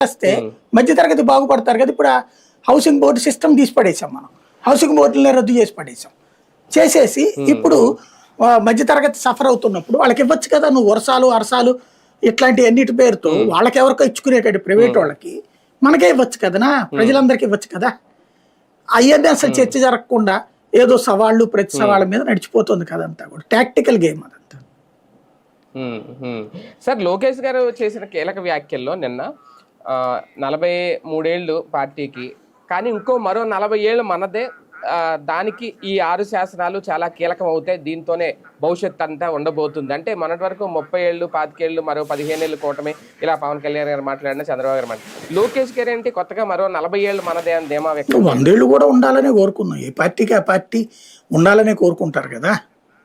చేస్తే మధ్యతరగతి బాగుపడతారు కదా. ఇప్పుడు హౌసింగ్ బోర్డు సిస్టమ్ తీసి పడేసాం మనం, హౌసింగ్ బోర్డులనే రద్దు చేసి పడేసాం. చేసేసి ఇప్పుడు మధ్యతరగతి సఫర్ అవుతున్నప్పుడు వాళ్ళకి ఇవ్వచ్చు కదా. నువ్వు వరసాలు అరసాలు ఇట్లాంటి అన్నిటి పేరుతో వాళ్ళకి ఎవరికో ఇచ్చుకునేటట్టు ప్రైవేట్ వాళ్ళకి మనకే ఇవ్వచ్చు కదా, ప్రజలందరికీ ఇవ్వచ్చు కదా. అవన్నీ అసలు చర్చ జరగకుండా ఏదో సవాళ్ళు ప్రతి సవాళ్ళ మీద నడిచిపోతుంది కదంతా కూడా టాక్టికల్ గేమ్ అదంతా. సార్ లోకేష్ గారు చేసిన కీలక వ్యాఖ్యల్లో నిన్న 43 ఏళ్ళు పార్టీకి, కానీ ఇంకో మరో 40 ఏళ్ళు మనదే, దానికి ఈ 6 శాసనాలు చాలా కీలకం అవుతాయి, దీంతోనే భవిష్యత్ అంతా ఉండబోతుంది అంటే మొన్నటి వరకు 30 ఏళ్ళు 25 ఏళ్ళు మరో 15 ఏళ్ళు కూటమి ఇలా పవన్ కళ్యాణ్ గారు మాట్లాడిన, చంద్రబాబు గారు మాట్లాడారు. లోకేష్ గారు ఏంటి కొత్తగా మరో 40 ఏళ్ళు మనదే అని ధీమా వ్యక్తం. 100 ఏళ్ళు కూడా ఉండాలనే కోరుకున్నాం. ఏ పార్టీకి ఆ పార్టీ ఉండాలనే కోరుకుంటారు కదా.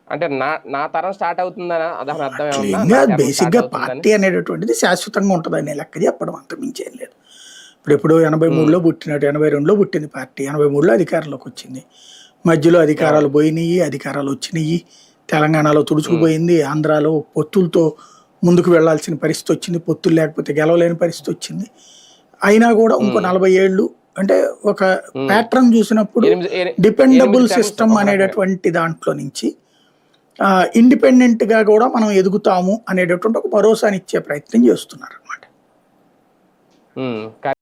అంటే నా తరం స్టార్ట్ అవుతుందని దాని అర్థం ఏమన్నా? బేసిక్ గా పార్టీ అనేటటువంటిది శాశ్వతంగా ఉంటుంది అనే లెక్క చెప్పడం, అంత మించేం లేదు. ఇప్పుడు 83లో పుట్టినట్టు 82లో పుట్టింది పార్టీ, 83లో అధికారంలోకి వచ్చింది. మధ్యలో అధికారాలు పోయినాయి, అధికారాలు వచ్చినాయి. తెలంగాణలో తుడుచుకుపోయింది, ఆంధ్రాలో పొత్తులతో ముందుకు వెళ్లాల్సిన పరిస్థితి వచ్చింది, పొత్తులు లేకపోతే గెలవలేని పరిస్థితి వచ్చింది. అయినా కూడా ఇంకో 40 ఏళ్ళు అంటే ఒక ప్యాటర్న్ చూసినప్పుడు డిపెండబుల్ సిస్టమ్ అనేటటువంటి దాంట్లో నుంచి ఇండిపెండెంట్ గా కూడా మనం ఎదుగుతాము అనేటటువంటి ఒక భరోసాని ఇచ్చే ప్రయత్నం చేస్తున్నారు అన్నమాట.